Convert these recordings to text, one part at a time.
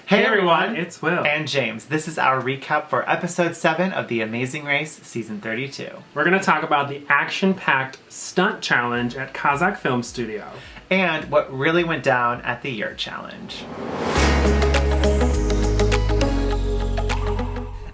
Hey everyone, it's Will. And James. This is our recap for episode 7 of The Amazing Race, season 32. We're going to talk about the action-packed stunt challenge at Kazakh Film Studio. And what really went down at the Yurt Challenge.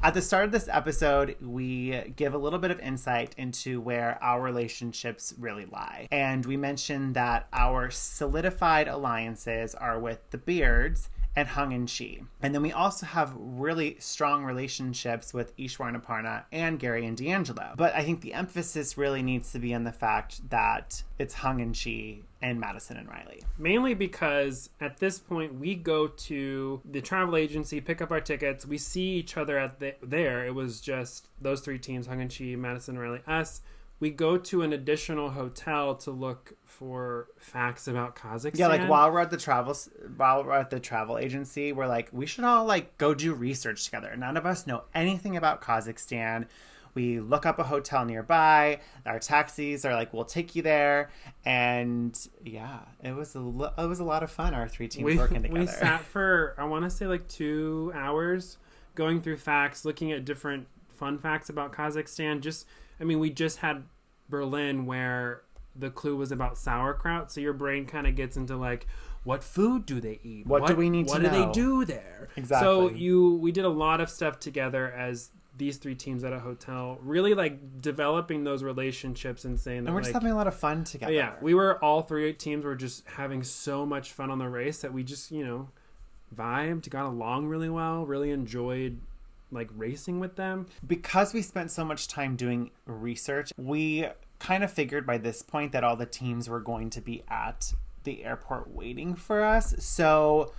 At the start of this episode, we give a little bit of insight into where our relationships really lie. And we mentioned that our solidified alliances are with the Beards and Hung and Chi. And then we also have really strong relationships with Ishwar and Aparna and Gary and D'Angelo. But I think the emphasis really needs to be on the fact that it's Hung and Chi and Madison and Riley. Mainly because at this point we go to the travel agency, pick up our tickets, we see each other at there. It was just those three teams, Hung and Chi, Madison, Riley, us. We go to an additional hotel to look for facts about Kazakhstan. Yeah, like while we're at the travel agency, we're like, we should all like go do research together. None of us know anything about Kazakhstan. We look up a hotel nearby. Our taxis are like, we'll take you there. And yeah, it was a lot of fun. Our three teams working together. We sat for, I want to say like 2 hours going through facts, looking at different fun facts about Kazakhstan. We just had Berlin where the clue was about sauerkraut. So your brain kind of gets into like, what food do they eat? What do we need to know? What do they do there? Exactly. So we did a lot of stuff together as these three teams at a hotel, really like developing those relationships and saying that, and we're just having a lot of fun together. Yeah, all three teams were just having so much fun on the race that we just, vibed, got along really well, really enjoyed like racing with them. Because we spent so much time doing research, we kind of figured by this point that all the teams were going to be at the airport waiting for us. So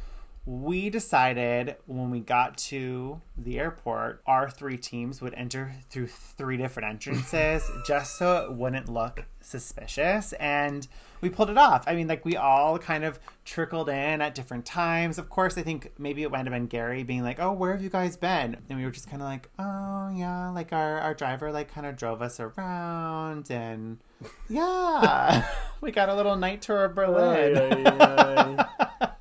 we decided when we got to the airport, our three teams would enter through 3 different entrances just so it wouldn't look suspicious. And we pulled it off. We all kind of trickled in at different times. Of course, I think maybe it might have been Gary being like, oh, where have you guys been? And we were just kind of like, oh, yeah, like our driver like kind of drove us around. And yeah, we got a little night tour of Berlin.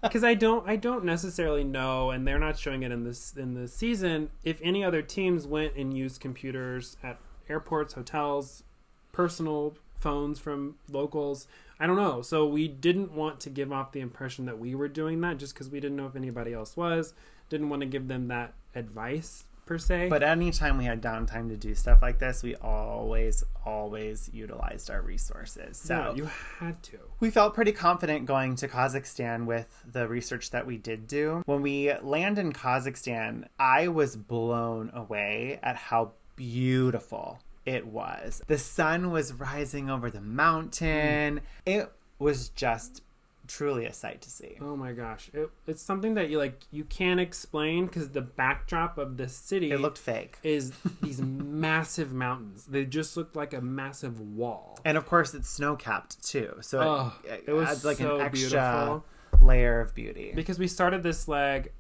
Because I don't necessarily know, and they're not showing it in the season, if any other teams went and used computers at airports, hotels, personal phones from locals. I don't know. So we didn't want to give off the impression that we were doing that just because we didn't know if anybody else was. Didn't want to give them that advice per se. But anytime we had downtime to do stuff like this, we always utilized our resources. So yeah, you had to. We felt pretty confident going to Kazakhstan with the research that we did do. When we land in Kazakhstan, I was blown away at how beautiful it was. The sun was rising over the mountain. It was just truly a sight to see. Oh my gosh. It's something that you can't explain because the backdrop of the city, it looked fake, is these massive mountains. They just looked like a massive wall. And of course it's snow-capped too. So it was adds like so an extra beautiful layer of beauty. Because we started this leg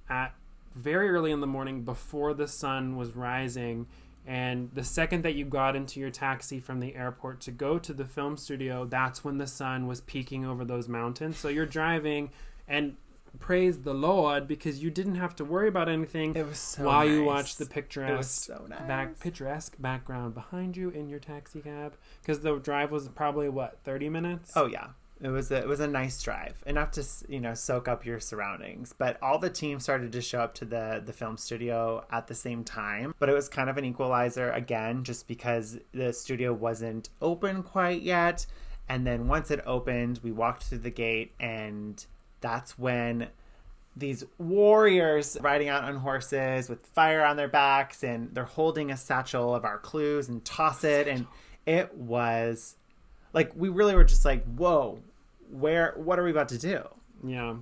at very early in the morning before the sun was rising. And the second that you got into your taxi from the airport to go to the film studio, that's when the sun was peeking over those mountains. So you're driving, and praise the Lord, because you didn't have to worry about anything. It was so while nice. You watched the picturesque, so nice. Picturesque background behind you in your taxi cab. Because the drive was probably 30 minutes? Oh yeah. It was a nice drive, enough to soak up your surroundings. But all the teams started to show up to the film studio at the same time. But it was kind of an equalizer again, just because the studio wasn't open quite yet. And then once it opened, we walked through the gate, and that's when these warriors riding out on horses with fire on their backs, and they're holding a satchel of our clues and toss it, and it was like we really were just like, whoa. What are we about to do? Yeah.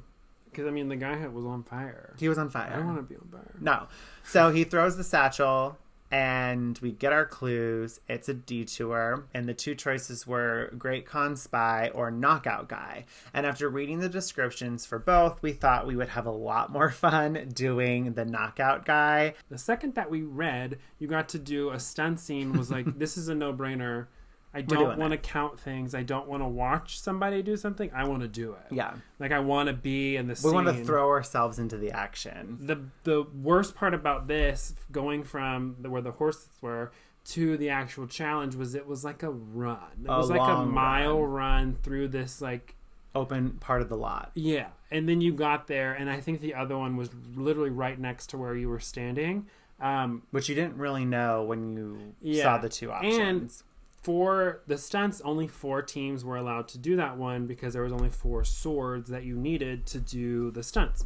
Because, the guy was on fire. He was on fire. I don't want to be on fire. No. So he throws the satchel, and we get our clues. It's a detour. And the 2 choices were Great Khan Spy or Knockout Guy. And after reading the descriptions for both, we thought we would have a lot more fun doing the Knockout Guy. The second that we read, you got to do a stunt scene was like, this is a no-brainer. I don't want to count things. I don't want to watch somebody do something. I want to do it. Yeah. Like, I want to be in the scene. We want to throw ourselves into the action. The worst part about this, going from where the horses were to the actual challenge, was it was like a run. It was like a mile run through this, like, open part of the lot. Yeah. And then you got there, and I think the other one was literally right next to where you were standing. Which you didn't really know when you saw the two options. And for the stunts, only 4 teams were allowed to do that one because there was only 4 swords that you needed to do the stunts.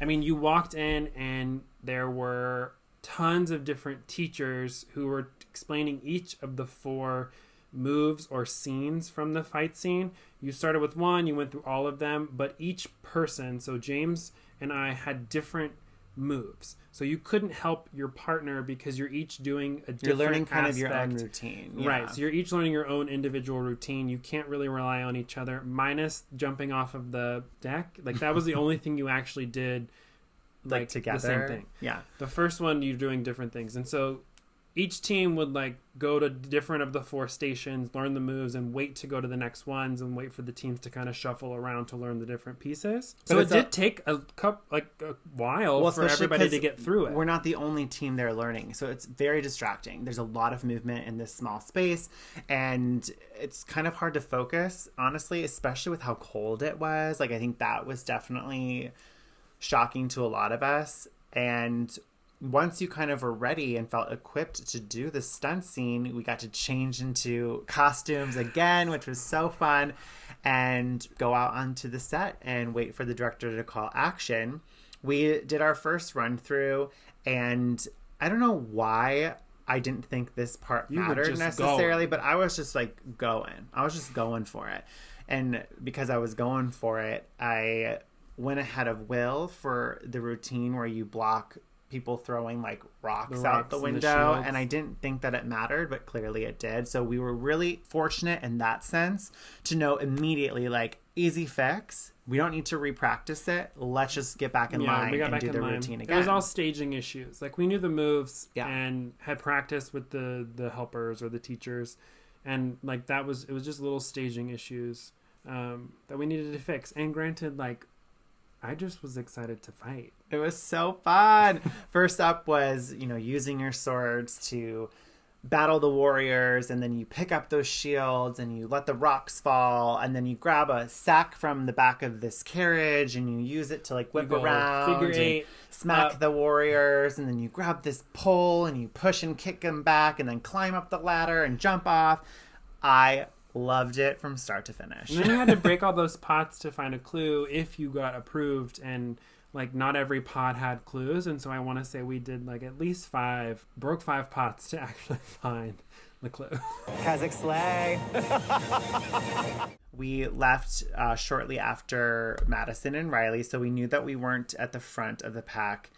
I mean, you walked in and there were tons of different teachers who were explaining each of the 4 moves or scenes from the fight scene. You started with one, you went through all of them, but each person, so James and I, had different moves. So you couldn't help your partner because you're each doing a different You're learning kind aspect. of your own routine. Yeah. Right. So you're each learning your own individual routine. You can't really rely on each other, minus jumping off of the deck. Like, that was the only thing you actually did, like together. The same thing. Yeah. The first one, you're doing different things. And so each team would, like, go to different of the 4 stations, learn the moves, and wait to go to the next ones, and wait for the teams to kind of shuffle around to learn the different pieces. So it did take a while for everybody to get through it. We're not the only team there learning, so it's very distracting. There's a lot of movement in this small space, and it's kind of hard to focus, honestly, especially with how cold it was. Like, I think that was definitely shocking to a lot of us. And once you kind of were ready and felt equipped to do the stunt scene, we got to change into costumes again, which was so fun, and go out onto the set and wait for the director to call action. We did our first run through, and I don't know why I didn't think this part mattered necessarily, but I was just like going. I was just going for it. And because I was going for it, I went ahead of Will for the routine where you block people throwing like rocks out the window, and I didn't think that it mattered, but clearly it did. So we were really fortunate in that sense to know immediately, like, easy fix. We don't need to repractice it. Let's just get back in line and do the routine again. It was all staging issues. Like, we knew the moves and had practiced with the helpers or the teachers, and like it was just little staging issues that we needed to fix. And granted, like, I just was excited to fight. It was so fun. First up was, using your swords to battle the warriors, and then you pick up those shields and you let the rocks fall, and then you grab a sack from the back of this carriage and you use it to, like, whip around and smack the warriors, and then you grab this pole and you push and kick them back and then climb up the ladder and jump off. I loved it from start to finish. And then you had to break all those pots to find a clue if you got approved, and like, not every pot had clues, and so I want to say we did like at least broke 5 pots to actually find the clue. Kazakh-SLAY. We left shortly after Madison and Riley, so we knew that we weren't at the front of the pack.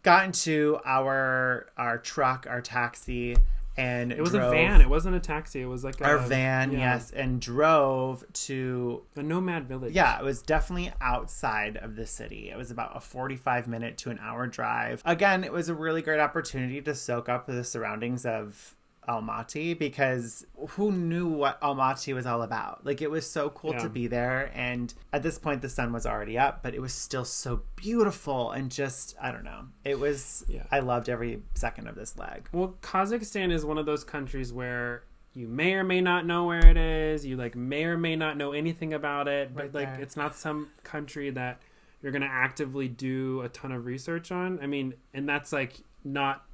Got into our truck, our taxi, and it was a van. It wasn't a taxi. It was like our van, yes, and drove to a nomad village. Yeah, it was definitely outside of the city. It was about a 45-minute to an hour drive. Again, it was a really great opportunity to soak up the surroundings of Almaty, because who knew what Almaty was all about? Like, it was so cool to be there, and at this point the sun was already up, but it was still so beautiful, and just, I don't know, it was I loved every second of this leg. Well, Kazakhstan is one of those countries where you may or may not know where it is, you like may or may not know anything about it, but like it's not some country that you're going to actively do a ton of research on. I mean, and that's like not,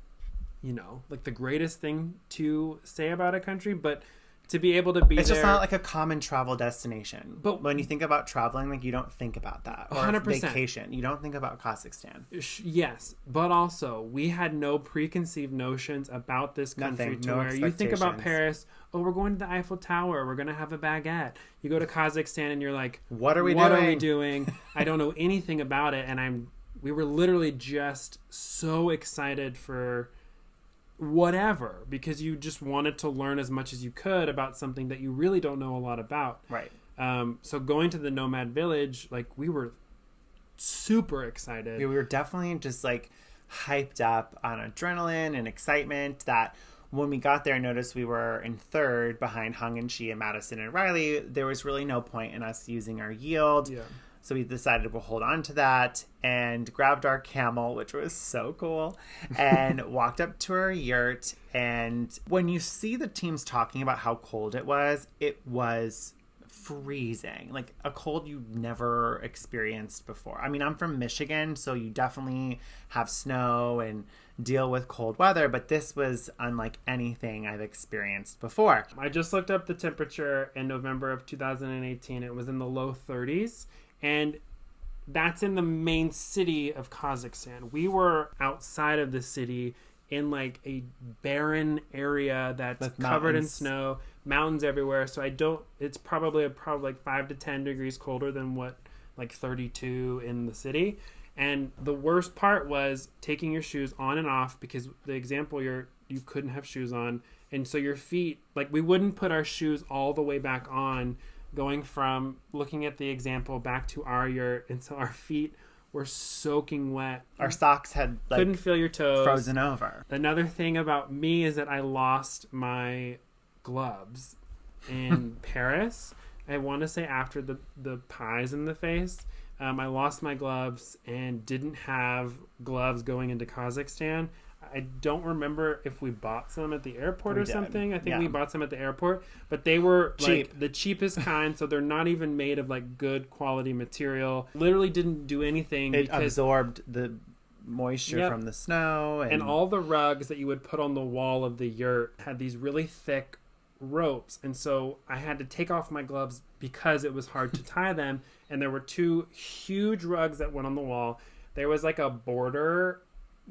like the greatest thing to say about a country, but to be able to be it's there. Just not like a common travel destination. But when you think about traveling, like, you don't think about that. Or 100%. Vacation. You don't think about Kazakhstan. Yes, but also we had no preconceived notions about this country. Nothing, to no where you think about Paris, we're going to the Eiffel Tower, we're going to have a baguette. You go to Kazakhstan and you're like, what are we doing? I don't know anything about it, and we were literally just so excited for whatever, because you just wanted to learn as much as you could about something that you really don't know a lot about. Right. So going to the nomad village, like, we were super excited. Yeah, we were definitely just like hyped up on adrenaline and excitement that When we got there and noticed we were in third behind Hung and Chi and Madison and Riley, there was really no point in us using our yield. Yeah. So we decided we'll hold on to that and grabbed our camel, which was so cool, and walked up to our yurt. And when you see the teams talking about how cold it was freezing, like a cold you never experienced before. I mean, I'm from Michigan, so you definitely have snow and deal with cold weather, but this was unlike anything I've experienced before. I just looked up the temperature in November of 2018. It was in the low 30s. And that's in the main city of Kazakhstan. We were outside of the city in like a barren area that's covered in snow, mountains everywhere. So it's probably like 5 to 10 degrees colder than what like 32 in the city. And the worst part was taking your shoes on and off, because the example you couldn't have shoes on. And so your feet, like we wouldn't put our shoes all the way back on, going from looking at the example back to our yurt, and so our feet were soaking wet. Our socks had couldn't feel your toes, frozen over. Another thing about me is that I lost my gloves in Paris. I want to say after the pies in the face, I lost my gloves and didn't have gloves going into Kazakhstan. I don't remember if we bought some at the airport or something. I think we bought some at the airport, but they were cheap. Like the cheapest kind, so they're not even made of like good quality material. Literally didn't do anything. It absorbed the moisture from the snow. And all the rugs that you would put on the wall of the yurt had these really thick ropes, and so I had to take off my gloves because it was hard to tie them. And there were 2 huge rugs that went on the wall. There was like a border,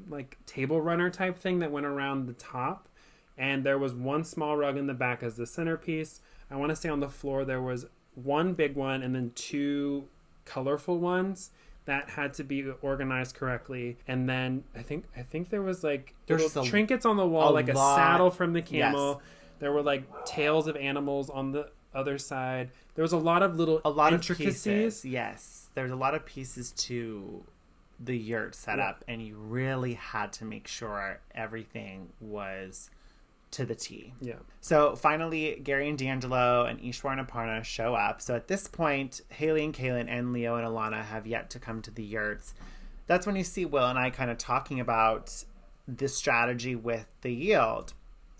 like table runner type thing that went around the top, and there was 1 small rug in the back as the centerpiece. I want to say on the floor there was 1 big one and then 2 colorful ones that had to be organized correctly. And then I think there was like little trinkets on the wall, like a saddle from the camel. Yes. There were like tails of animals on the other side. There was a lot of intricacies. Of pieces. Yes, there was a lot of pieces to the yurt setup, and you really had to make sure everything was to the T. Yeah. So finally, Gary and D'Angelo and Ishwar and Aparna show up. So at this point, Haley and Kaylin and Leo and Alana have yet to come to the yurts. That's when you see Will and I kind of talking about this strategy with the yield,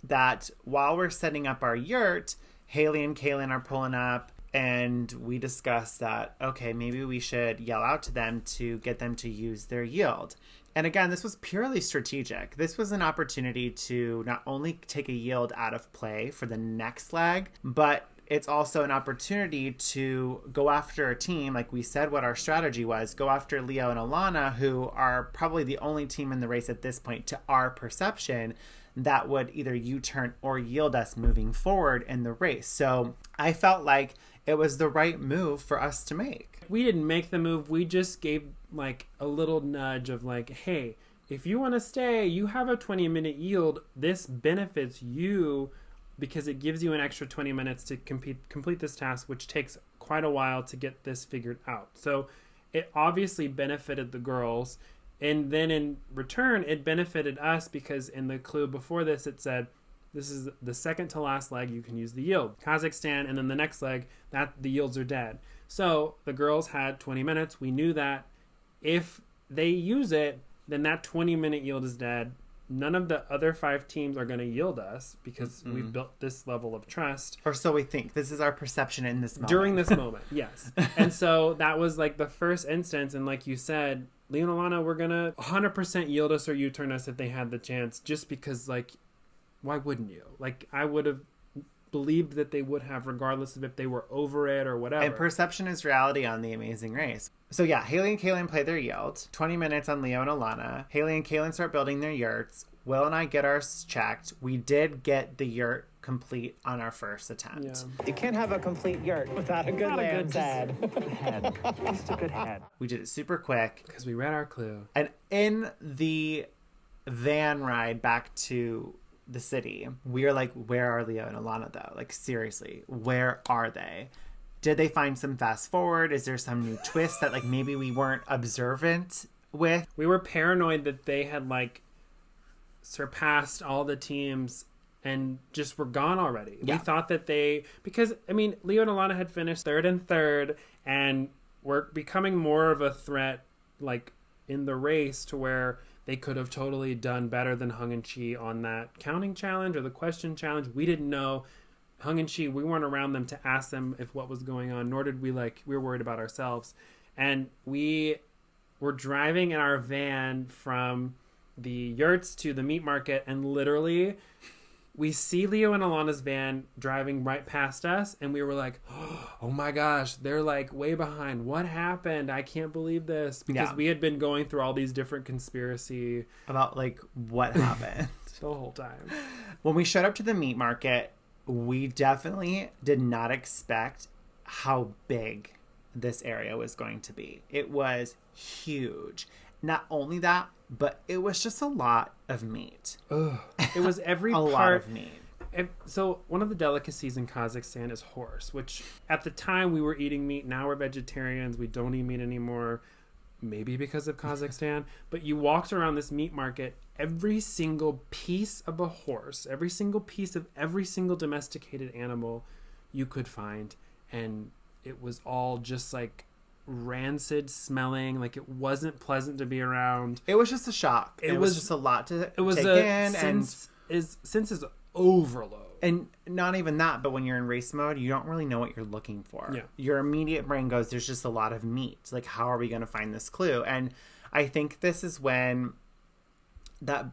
that while we're setting up our yurt, Haley and Kaylin are pulling up, and we discussed that, okay, maybe we should yell out to them to get them to use their yield. And again, this was purely strategic. This was an opportunity to not only take a yield out of play for the next leg, but it's also an opportunity to go after a team, like we said what our strategy was, go after Leo and Alana, who are probably the only team in the race at this point, to our perception, that would either U-turn or yield us moving forward in the race. So I felt like it was the right move for us to make. We didn't make the move. We just gave like a little nudge of like, hey, if you want to stay, you have a 20-minute yield. This benefits you because it gives you an extra 20 minutes to complete this task, which takes quite a while to get this figured out. So it obviously benefited the girls. And then in return, it benefited us because in the clue before this, it said, this is the second to last leg, you can use the yield. Kazakhstan, and then the next leg, that the yields are dead. So the girls had 20 minutes. We knew that if they use it, then that 20-minute yield is dead. None of the other 5 teams are going to yield us because we've built this level of trust. Or so we think. This is our perception in this moment. During this moment, yes. And so that was like the first instance. And like you said, Leo and Alana were going to 100% yield us or U-turn us if they had the chance, just because, like, why wouldn't you? Like, I would have believed that they would have, regardless of if they were over it or whatever. And perception is reality on The Amazing Race. So yeah, Haley and Kaylin play their yield. 20 minutes on Leo and Alana. Haley and Kaylin start building their yurts. Will and I get ours checked. We did get the yurt complete on our first attempt. Yeah. You can't have a complete yurt without a good lamb's head. Just a good head. We did it super quick. Because we read our clue. And in the van ride back to the city, we are like, where are Leo and Alana though? Like, seriously, where are they? Did they find some fast forward? Is there some new twist that like maybe we weren't observant with? We were paranoid that they had like surpassed all the teams and just were gone already. Yeah. We thought that because Leo and Alana had finished third and third, and were becoming more of a threat, like, in the race, to where they could have totally done better than Hung and Chi on that counting challenge or the question challenge. We didn't know. Hung and Chi, we weren't around them to ask them if what was going on, nor did we were worried about ourselves. And we were driving in our van from the yurts to the meat market, and literally we see Leo and Alana's van driving right past us, and we were like, oh my gosh, they're like way behind. What happened? I can't believe this. Because we had been going through all these different conspiracy about like what happened the whole time. When we showed up to the meat market, we definitely did not expect how big this area was going to be. It was huge. Not only that, but it was just a lot of meat. Ugh. It was every a part. lot of meat. So one of the delicacies in Kazakhstan is horse, which at the time we were eating meat. Now we're vegetarians. We don't eat meat anymore. Maybe because of Kazakhstan. But you walked around this meat market, every single piece of a horse, every single piece of every single domesticated animal you could find. And it was all just like rancid smelling, like it wasn't pleasant to be around. It was just a shock. It was just a lot to it was take a in, senses overload. And not even that, but when you're in race mode, you don't really know what you're looking for. Yeah. Your immediate brain goes, there's just a lot of meat. Like, how are we going to find this clue? And I think this is when that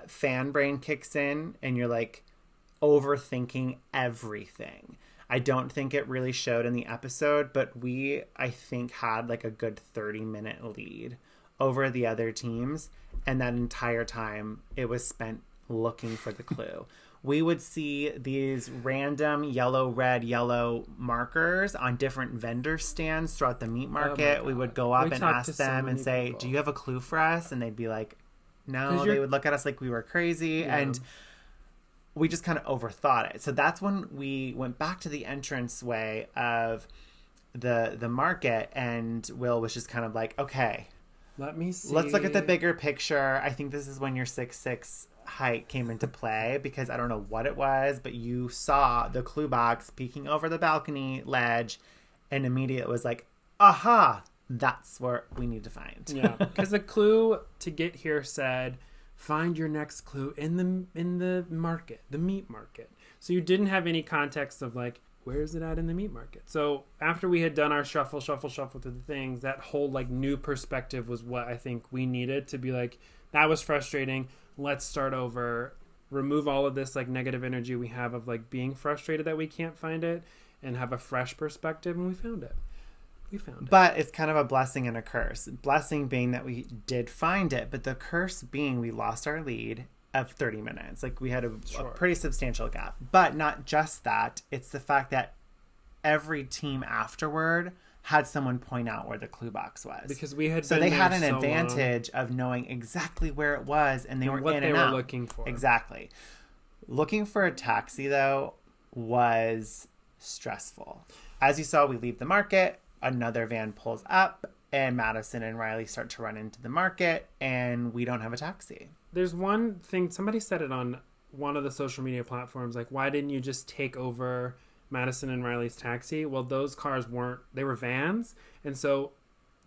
fan brain kicks in, and you're like overthinking everything. I don't think it really showed in the episode, but we, I think, had like a good 30-minute lead over the other teams. And that entire time, it was spent looking for the clue. We would see these random yellow, red, yellow markers on different vendor stands throughout the meat market. We would go up and ask them and say, do you have a clue for us? And they'd be like, no. They would look at us like we were crazy. Yeah. And we just kind of overthought it. So that's when we went back to the entranceway of the market, and Will was just kind of like, okay, let me see. Let's look at the bigger picture. I think this is when your 6'6" height came into play, because I don't know what it was, but you saw the clue box peeking over the balcony ledge, and immediately was like, aha, that's what we need to find. Yeah, because the clue to get here said, find your next clue in the market, the meat market. So you didn't have any context of like, where is it at in the meat market? So after we had done our shuffle through the things, that whole like new perspective was what I think we needed to be like, that was frustrating. Let's start over, remove all of this like negative energy we have of like being frustrated that we can't find it, and have a fresh perspective. And we found it. But it's kind of a blessing and a curse. Blessing being that we did find it, but the curse being we lost our lead of 30 minutes. Like, we had a pretty substantial gap. But not just that, it's the fact that every team afterward had someone point out where the clue box was. Because we had so they had an advantage of knowing exactly where it was, and they were what in they and were out. looking for. Exactly. Looking for a taxi, though, was stressful. As you saw, we leave the market, another van pulls up, and Madison and Riley start to run into the market, and we don't have a taxi. There's one thing, somebody said it on one of the social media platforms, like, why didn't you just take over Madison and Riley's taxi? Well, those cars they were vans, and so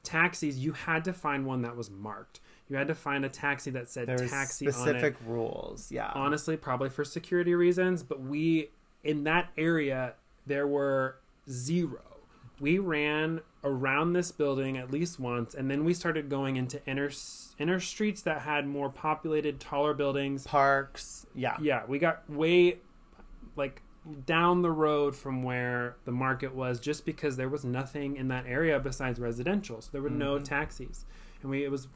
taxis, you had to find one that was marked. You had to find a taxi that said taxi on it. Specific rules, yeah. Honestly, probably for security reasons, but in that area, there were zero. We ran around this building at least once, and then we started going into inner streets that had more populated, taller buildings. Parks, yeah. Yeah, we got way, like, down the road from where the market was, just because there was nothing in that area besides residential. So there were no taxis. And it was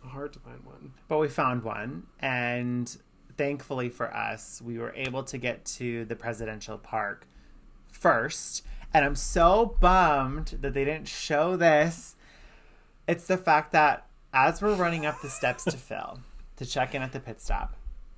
hard to find one. But we found one, and thankfully for us, we were able to get to the presidential park first. And I'm so bummed that they didn't show this. It's the fact that as we're running up the steps to check in at the pit stop,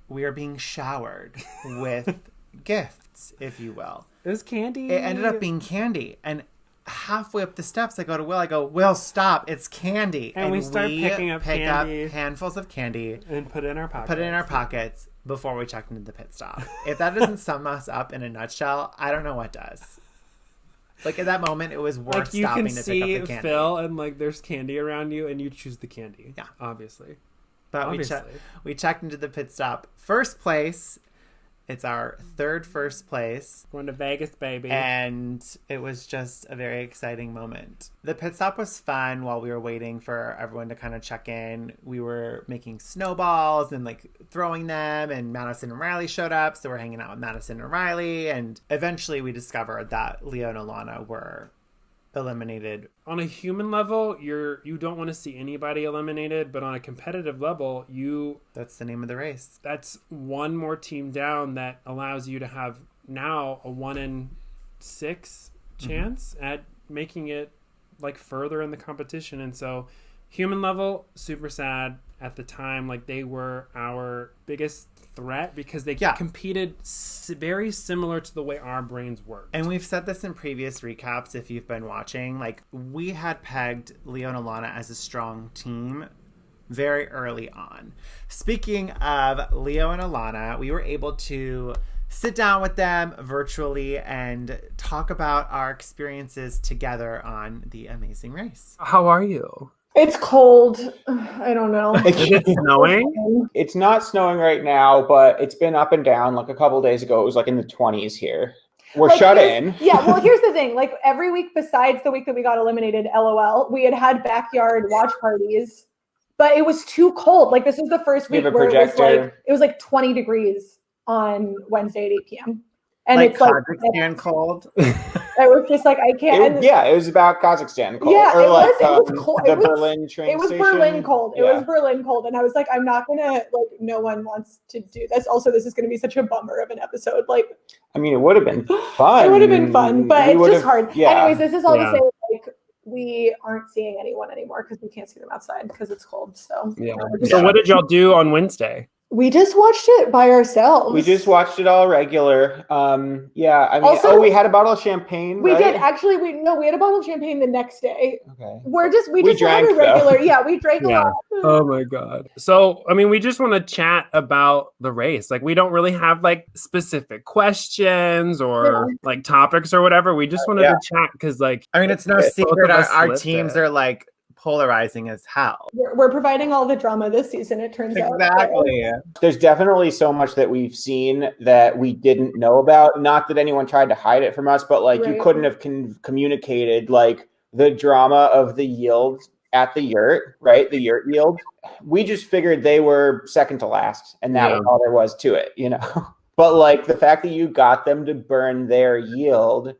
we are being showered with gifts, if you will. It was candy. It ended up being candy. And halfway up the steps, I go to Will, Will, stop, it's candy. And we start picking up handfuls of candy. And put it in our pockets. before we checked into the pit stop. If that doesn't sum us up in a nutshell, I don't know what does. Like, at that moment, it was worth stopping to pick up the candy. You can see Phil, and, like, there's candy around you, and you choose the candy. Yeah. Obviously. But we checked into the pit stop. First place. It's our third first place. Going to Vegas, baby. And it was just a very exciting moment. The pit stop was fun while we were waiting for everyone to kind of check in. We were making snowballs and like throwing them, and Madison and Riley showed up. So we're hanging out with Madison and Riley. And eventually we discovered that Leo and Alana were eliminated. On a human level, you don't want to see anybody eliminated, but on a competitive level, that's the name of the race. That's one more team down that allows you to have now a 1 in 6 chance at making it like further in the competition. And so human level, super sad at the time. Like, they were our biggest threat because they competed very similar to the way our brains work. And we've said this in previous recaps if you've been watching. Like, we had pegged Leo and Alana as a strong team very early on. Speaking of Leo and Alana, we were able to sit down with them virtually and talk about our experiences together on the amazing race. How are you? It's cold. I don't know. Is it snowing? It's not snowing right now, but it's been up and down. Like a couple days ago, it was like in the 20s here. We're like, shut in. Yeah, well, here's the thing. Like, every week besides the week that we got eliminated, LOL, we had backyard watch parties, but it was too cold. Like, this is the first week where it was like 20 degrees on Wednesday at 8 p.m. And like it's like Kazakhstan cold. I was just like, I can't. It was about Kazakhstan cold. Yeah, or it was cold. The Berlin train It was station. Berlin cold. It was Berlin cold. And I was like, I'm not going to, like, no one wants to do this. Also, this is going to be such a bummer of an episode. Like, I mean, it would have been fun. It would have been fun, but it's just hard. Yeah. Anyways, this is all to say, like, we aren't seeing anyone anymore because we can't see them outside because it's cold. So, So what did y'all do on Wednesday? We just watched it by ourselves. We just watched it all regular. I mean, also, we had a bottle of champagne. We did actually. We had a bottle of champagne the next day. Okay. We just drank a regular. Yeah, we drank a lot. Oh my god. So I mean, we just want to chat about the race. Like, we don't really have like specific questions or like topics or whatever. We just wanted to chat because, like, I mean, it's no secret our teams are like polarizing as hell. We're providing all the drama this season, it turns out. Exactly. There's definitely so much that we've seen that we didn't know about. Not that anyone tried to hide it from us, but like you couldn't have communicated like the drama of the yield at the yurt, right? The Yurt Yield. We just figured they were second to last, and that was all there was to it, you know? But like the fact that you got them to burn their yield,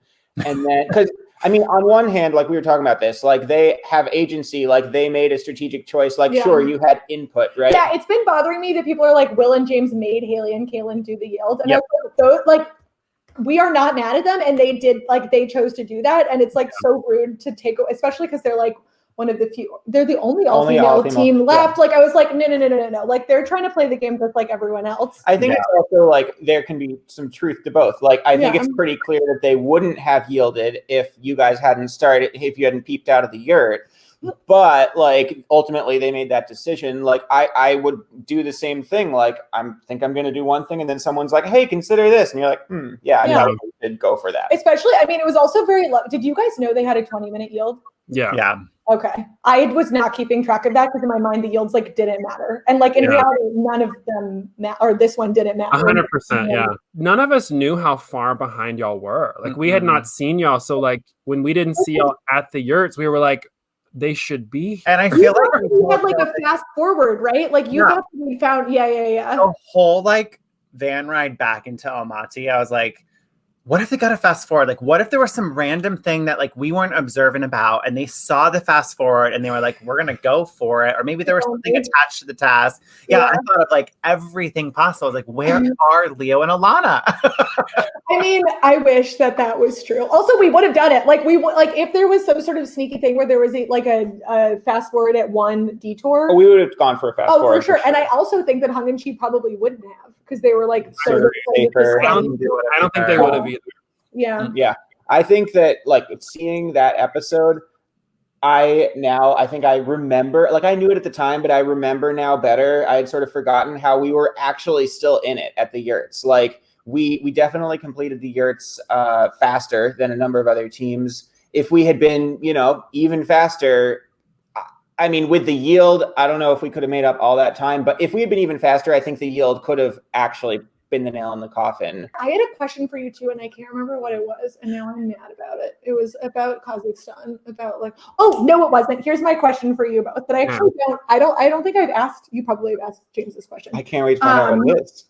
and then because I mean, on one hand, like we were talking about this, like they have agency, like they made a strategic choice. Like, sure, you had input, right? Yeah, it's been bothering me that people are like, Will and James made Haley and Kaylin do the yield. And I was like, so, like, we are not mad at them. And they did, like, they chose to do that. And it's like so rude to take, especially because they're like one of the few, they're the only all-female team left. Like, I was like, no. Like, they're trying to play the game just like everyone else. I think it's also like there can be some truth to both. Like, I think it's pretty clear that they wouldn't have yielded if you guys hadn't started, if you hadn't peeped out of the yurt. But like ultimately they made that decision. Like I would do the same thing. Like I'm going to do one thing, and then someone's like, "Hey, consider this," and you're like, I probably did go for that. Especially, I mean, it was also very low. Did you guys know they had a 20-minute yield? Yeah. Okay. I was not keeping track of that because in my mind the yields like didn't matter, and like in reality none of them or this one didn't matter. 100%. Yeah. None of us knew how far behind y'all were. Like we had not seen y'all, so like when we didn't see y'all at the yurts, we were like, they should be. And I feel like you had like a fast forward, right? Like you thought we found, the whole like van ride back into Almaty. I was like, what if they got a fast forward? Like, what if there was some random thing that like we weren't observant about, and they saw the fast forward and they were like, we're gonna go for it, or maybe there was something attached to the task. I thought of like everything possible. I was like, where are Leo and Alana? I mean, I wish that was true. Also, we would have done it. Like if there was some sort of sneaky thing where there was a fast forward at one detour. We would have gone for a fast forward. For sure. And I also think that Hung and Chi probably wouldn't have, because they were like so safer. I don't think they would have either. Yeah. Yeah. I think that like seeing that episode, I think I remember, like I knew it at the time, but I remember now better. I had sort of forgotten how we were actually still in it at the yurts. Like we definitely completed the yurts faster than a number of other teams. If we had been, even faster, I mean, with the yield, I don't know if we could have made up all that time, but if we had been even faster, I think the yield could have actually been the nail in the coffin. I had a question for you too, and I can't remember what it was, and now I'm mad about it. It was about Kazakhstan, about oh no, it wasn't. Here's my question for you about that. I actually don't think I've asked. You probably have asked James this question. I can't wait to find out what it is.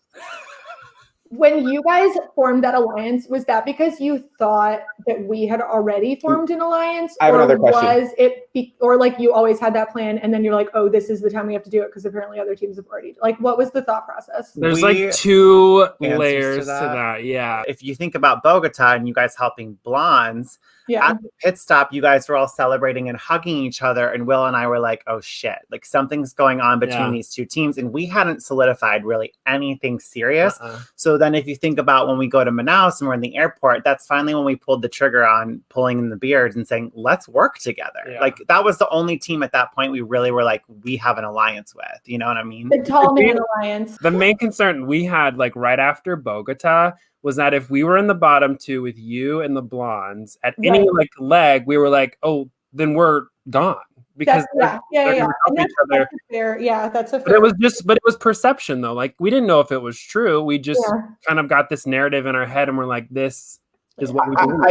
When you guys formed that alliance, was that because you thought that we had already formed an alliance? I have another question. Was it or like you always had that plan and then you're like, oh, this is the time we have to do it because apparently other teams have already, like, what was the thought process? There's like two layers to that. Yeah. If you think about Bogota and you guys helping blondes, at the pit stop, you guys were all celebrating and hugging each other. And Will and I were like, oh shit, like something's going on between these two teams. And we hadn't solidified really anything serious. So then if you think about when we go to Manaus and we're in the airport, that's finally when we pulled the trigger on pulling in the beards and saying, let's work together. Yeah. Like that was the only team at that point we really were like, we have an alliance with, you know what I mean? The tall man alliance. The main concern we had like right after Bogota was that if we were in the bottom two with you and the blondes at any like leg, we were like, oh, then we're gone because that's a fair. Yeah, that's a fair. But it was perception though. Like we didn't know if it was true. We just kind of got this narrative in our head, and we're like, this is what we do.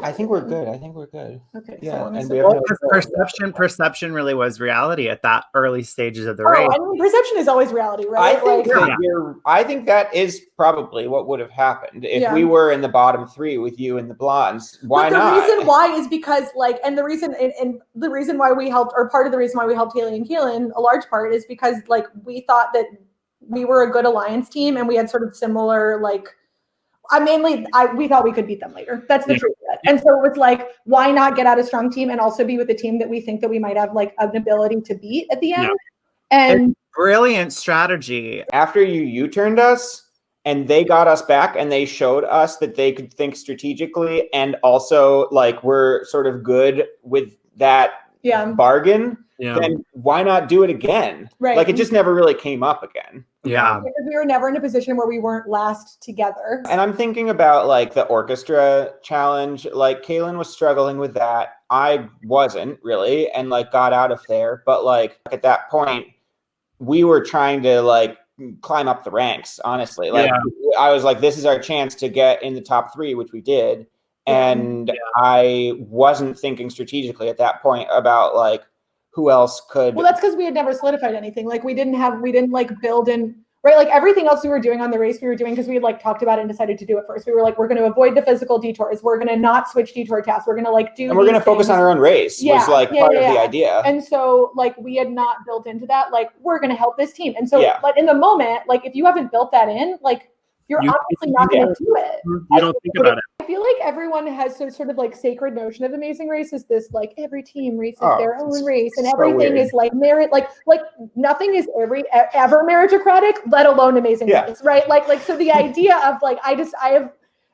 I think we're good. I think we're good. Okay. Yeah, and we have perception really was reality at that early stages of the race. I mean, perception is always reality, right? I think that is probably what would have happened if we were in the bottom three with you and the blondes. Why not? The reason why is because and the reason why we helped, or part of the reason why we helped Haley and Keelan, a large part is because like we thought that we were a good alliance team and we had sort of similar we thought we could beat them later. That's the truth of it. And so it was like, why not get out a strong team and also be with a team that we think that we might have like an ability to beat at the end? Yeah. And brilliant strategy. After you U-turned us and they got us back and they showed us that they could think strategically and also like we're sort of good with that bargain, then why not do it again? Right. Like it just never really came up again. Yeah. Because we were never in a position where we weren't last together. And I'm thinking about like the orchestra challenge. Like Kaylin was struggling with that. I wasn't really, and like got out of there. But like at that point, we were trying to like climb up the ranks, honestly. Like I was like, this is our chance to get in the top three, which we did. And I wasn't thinking strategically at that point about like who else could. Well, that's because we had never solidified anything. Like we didn't like build in, right? Like everything else we were doing on the race, we were doing because we had like talked about it and decided to do it first. We were like, we're going to avoid the physical detours. We're going to not switch detour tasks. We're going to like do. And we're going to focus on our own race. Was like part of the idea. And so like we had not built into that. Like we're going to help this team. And so, but in the moment, like if you haven't built that in, like you're obviously not going to do it. You don't think about it. I feel like everyone has sort of like sacred notion of Amazing Race is this like every team races their own race and everything is like merit, like nothing is ever meritocratic, let alone Amazing Race, right? Like so the idea of like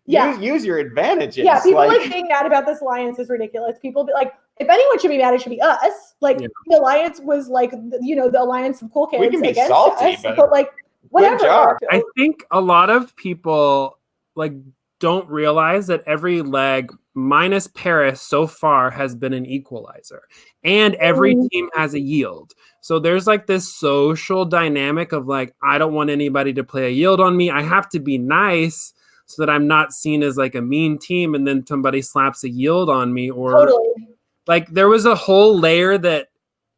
use your advantages. Yeah, people like being mad about this alliance is ridiculous. People be like, if anyone should be mad, it should be us. Like the alliance was like the alliance of cool kids. We can be against salty, us, but like whatever. I think a lot of people like don't realize that every leg minus Paris so far has been an equalizer and every team has a yield. So there's like this social dynamic of like, I don't want anybody to play a yield on me. I have to be nice so that I'm not seen as like a mean team. And then somebody slaps a yield on me or like there was a whole layer that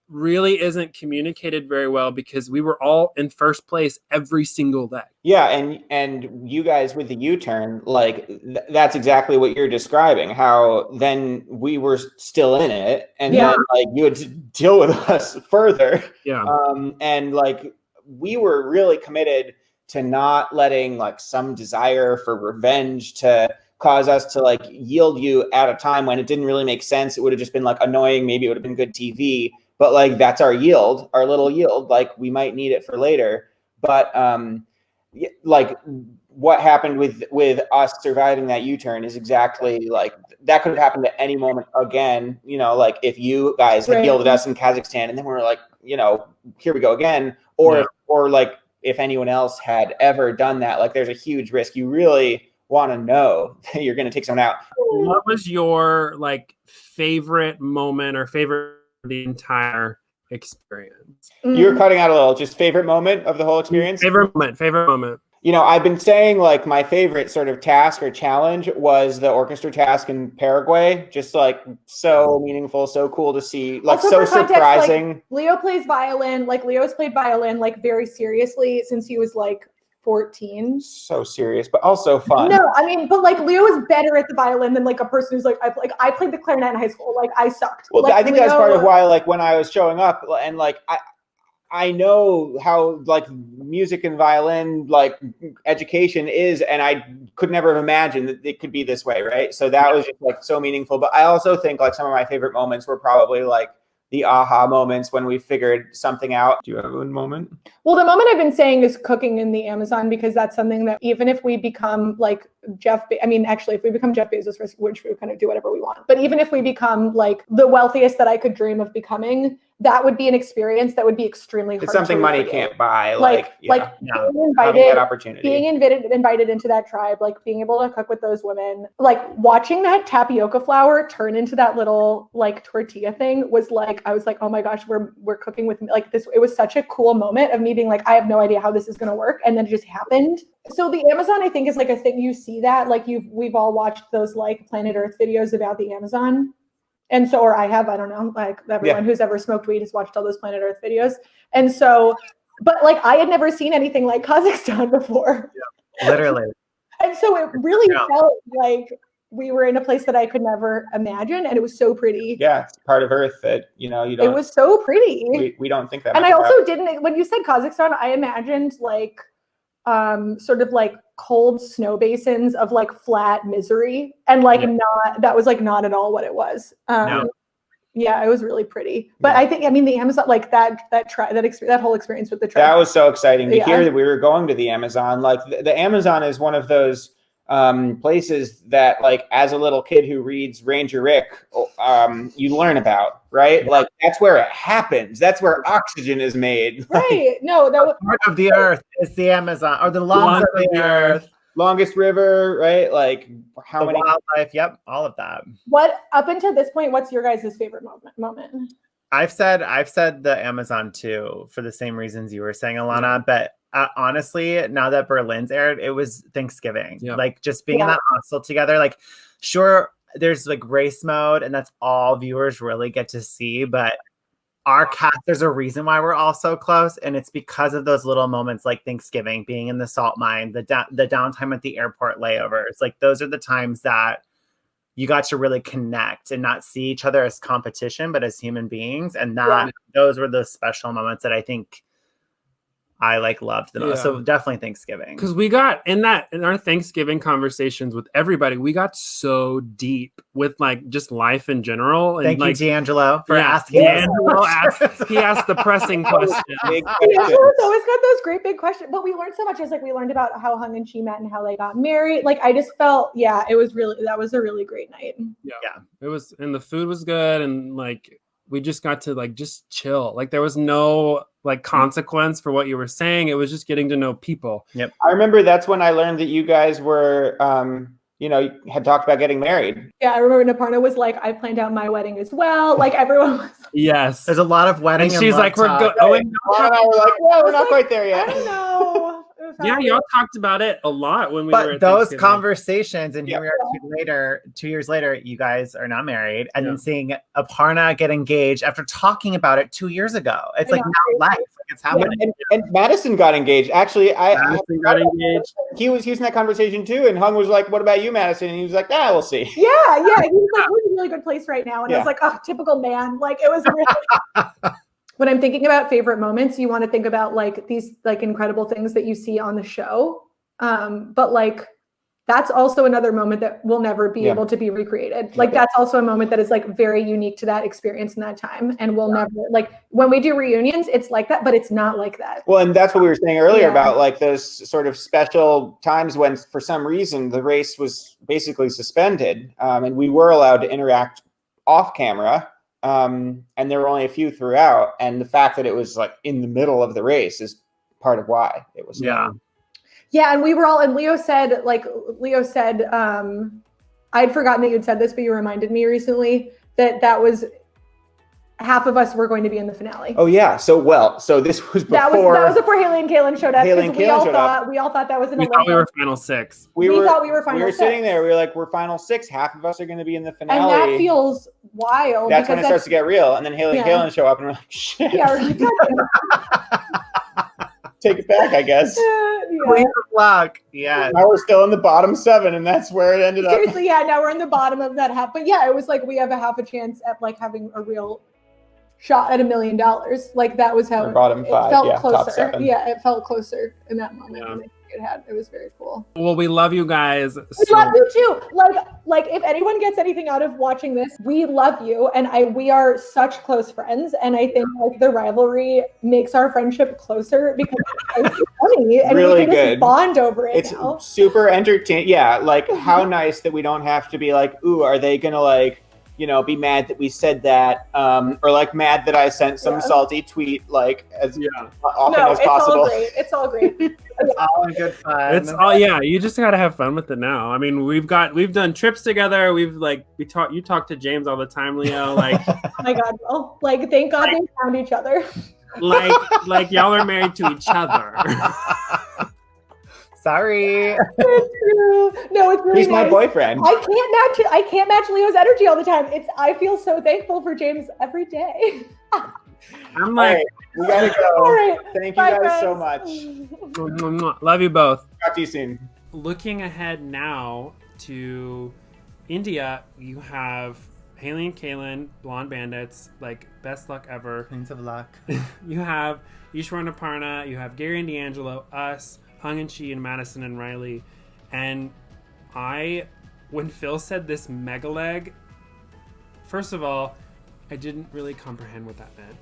really isn't communicated very well because we were all in first place every single leg. Yeah, and you guys with the U-turn, like that's exactly what you're describing. How then we were still in it, and then like you had to deal with us further. Yeah, and like we were really committed to not letting like some desire for revenge to cause us to like yield you at a time when it didn't really make sense. It would have just been like annoying. Maybe it would have been good TV. But like that's our yield, our little yield. Like we might need it for later. But like what happened with us surviving that U-turn is exactly like that could have happened at any moment again. You know, like if you guys had yielded us in Kazakhstan and then we're like, you know, here we go again, or like if anyone else had ever done that, like there's a huge risk. You really want to know that you're going to take someone out. What was your like favorite moment or favorite of the entire experience? You're cutting out a little. Just favorite moment of the whole experience? Favorite moment. You know, I've been saying like my favorite sort of task or challenge was the orchestra task in Paraguay. Just like so meaningful, so cool to see, like also, so surprising. Like, Leo plays violin. Like Leo's played violin like very seriously since he was like 14. So serious, but also fun. No, I mean, but like Leo is better at the violin than like a person who's like I played the clarinet in high school. Like I sucked. Well, like, I think that's part of why like when I was showing up and like I know how like music and violin like education is, and I could never have imagined that it could be this way, right? So that was just like so meaningful. But I also think like some of my favorite moments were probably like the aha moments when we figured something out. Do you have a moment? Well, the moment I've been saying is cooking in the Amazon, because that's something that even if we become like if we become Jeff Bezos, which we kind of do whatever we want, but even if we become like the wealthiest that I could dream of becoming, that would be an experience that would be extremely hard. It's something money can't buy. Being invited into that tribe, like being able to cook with those women, like watching that tapioca flour turn into that little like tortilla thing was like, I was like, oh my gosh, we're cooking with like this. It was such a cool moment of me being like, I have no idea how this is going to work. And then it just happened. So the Amazon, I think, is like a thing you see that like we've all watched those like Planet Earth videos about the Amazon. And so, or I don't know, like everyone who's ever smoked weed has watched all those Planet Earth videos. And so, but like I had never seen anything like Kazakhstan before. Yeah, literally. And so it really felt like we were in a place that I could never imagine. And it was so pretty. Yeah, it's part of Earth that, you know, you don't. It was so pretty. We don't think that. And I also didn't, when you said Kazakhstan, I imagined like sort of like cold snow basins of like flat misery, and like that was like not at all what it was. Yeah, it was really pretty. But I think, I mean, the Amazon, like that whole experience with the tribe. That was so exciting to hear that we were going to the Amazon. Like the Amazon is one of those places that like as a little kid who reads Ranger Rick, you learn about, right? Like that's where it happens. That's where oxygen is made. Right. No, that was part of the earth is the Amazon, or the lungs of the earth. Longest river, right? Like how many wildlife? Yep, all of that. What up until this point? What's your guys' favorite moment? I've said the Amazon too, for the same reasons you were saying, Alana. But honestly, now that Berlin's aired, it was Thanksgiving. Like just being in that hostel together. Like, sure, there's like race mode, and that's all viewers really get to see, but our cast, there's a reason why we're all so close, and it's because of those little moments like Thanksgiving, being in the salt mine, the downtime at the airport layovers. Like those are the times that you got to really connect and not see each other as competition, but as human beings. And those were the special moments that I think I like loved the most. So definitely Thanksgiving. Because we got in our Thanksgiving conversations with everybody, we got so deep with like just life in general. And thank like, you, D'Angelo, for asking. D'Angelo he asked the pressing question. D'Angelo's always got those great big questions. But we learned so much. Like we learned about how Hung and Chi met and how they got married. Like I just felt, that was a really great night. Yeah. It was, and the food was good, and like we just got to like just chill. Like there was no like consequence for what you were saying. It was just getting to know people. Yep. I remember that's when I learned that you guys were, had talked about getting married. Yeah, I remember Naparna was like, I planned out my wedding as well. Like everyone was. Yes. There's a lot of wedding. And she's like, we're going. We're like, well, we're not quite there yet. I don't know. Yeah, y'all talked about it a lot when we were at those conversations, and here we are 2 years later, you guys are not married, and then seeing Aparna get engaged after talking about it 2 years ago. It's like now life. Like it's happening. And Madison got engaged. Actually, Madison got engaged. He was in that conversation too, and Hung was like, what about you, Madison? And he was like, we'll see. Yeah. He was like, we're in a really good place right now. And I was like, oh, typical man. Like it was really when I'm thinking about favorite moments, you want to think about like these like incredible things that you see on the show. But like that's also another moment that will never be able to be recreated. Like that's also a moment that is like very unique to that experience in that time. And we'll never, like when we do reunions, it's like that, but it's not like that. Well, and that's what we were saying earlier about like those sort of special times when for some reason the race was basically suspended, and we were allowed to interact off camera. And there were only a few throughout. And the fact that it was like in the middle of the race is part of why it was. Yeah, and we were all, and Leo said, I'd forgotten that you'd said this, but you reminded me recently that was half of us were going to be in the finale. Oh yeah, so this was before. That was before Haley and Kaylin showed up. We all thought that was an. We thought we were final 6. We thought we were final 6. We were sitting there. We were like, we're final 6. Half of us are going to be in the finale. And that feels wild. That's when it starts to get real. And then Haley and Kaylin show up, and we're like, shit. Yeah, we're like, take it back, I guess. Queen of luck. Yeah. Now we're still in the bottom 7, and that's where it ended up. Seriously, yeah. Now we're in the bottom of that half. But yeah, it was like we have a half a chance at like having a real shot at $1 million. Like that was how or bottom 5. It felt closer. Top 7. Yeah, it felt closer in that moment. Yeah. It was very cool. Well, we love you guys. We love you too. Like if anyone gets anything out of watching this, we love you, and we are such close friends. And I think like the rivalry makes our friendship closer because it's funny and really we can just bond over it. It's now. super entertaining. Yeah, like how nice that we don't have to be like, ooh, are they gonna like, be mad that we said that, or like mad that I sent some salty tweet, like as often as possible. It's all great. It's all in good fun. It's all you just gotta have fun with it now. I mean, we've done trips together. You talk to James all the time, Leo. Like, oh my God, well, like thank God they found each other. Like y'all are married to each other. Sorry. It's true. No, it's really He's my boyfriend. I can't match Leo's energy all the time. I feel so thankful for James every day. I'm like, we gotta go. All right. Thank Bye, you guys friends. so much. Love you both. Talk to you soon. Looking ahead now to India, you have Haley and Kaylin, Blonde Bandits, like best luck ever. Queens of luck. You have Ishwar and Aparna, you have Gary and D'Angelo, us, Hung and Chi, and Madison and Riley. And when Phil said this mega leg, first of all, I didn't really comprehend what that meant.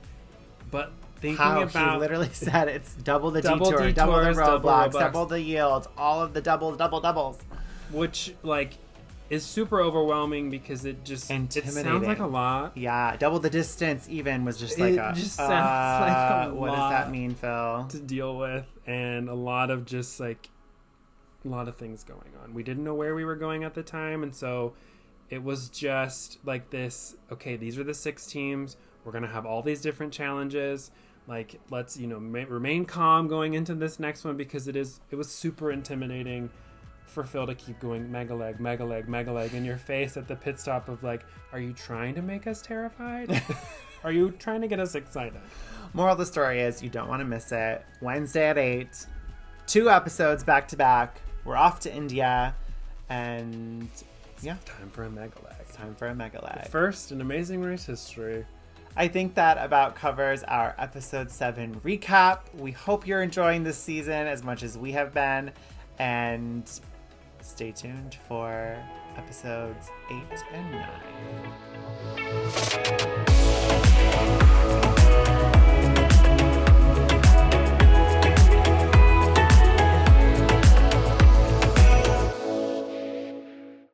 But thinking about... He literally said it's double the double detour, double the detours, roadblocks, double the yields, all of the doubles. Which, like, is super overwhelming because it just... Intimidating. It sounds like a lot. Yeah, double the distance even was just like It just sounds like a what lot does that mean, Phil? to deal with, and a lot of just, like, a lot of things going on. We didn't know where we were going at the time, and so... It was just like this, okay, these are the 6 teams. We're going to have all these different challenges. Like, let's, remain calm going into this next one because it was super intimidating for Phil to keep going mega leg in your face at the pit stop of like, are you trying to make us terrified? Are you trying to get us excited? Moral of the story is you don't want to miss it. Wednesday at 8, 2 episodes back to back. We're off to India and... Yeah. Time for a mega leg. Time for a mega leg. First in Amazing Race history. I think that about covers our episode 7 recap. We hope you're enjoying this season as much as we have been. And stay tuned for episodes 8 and 9.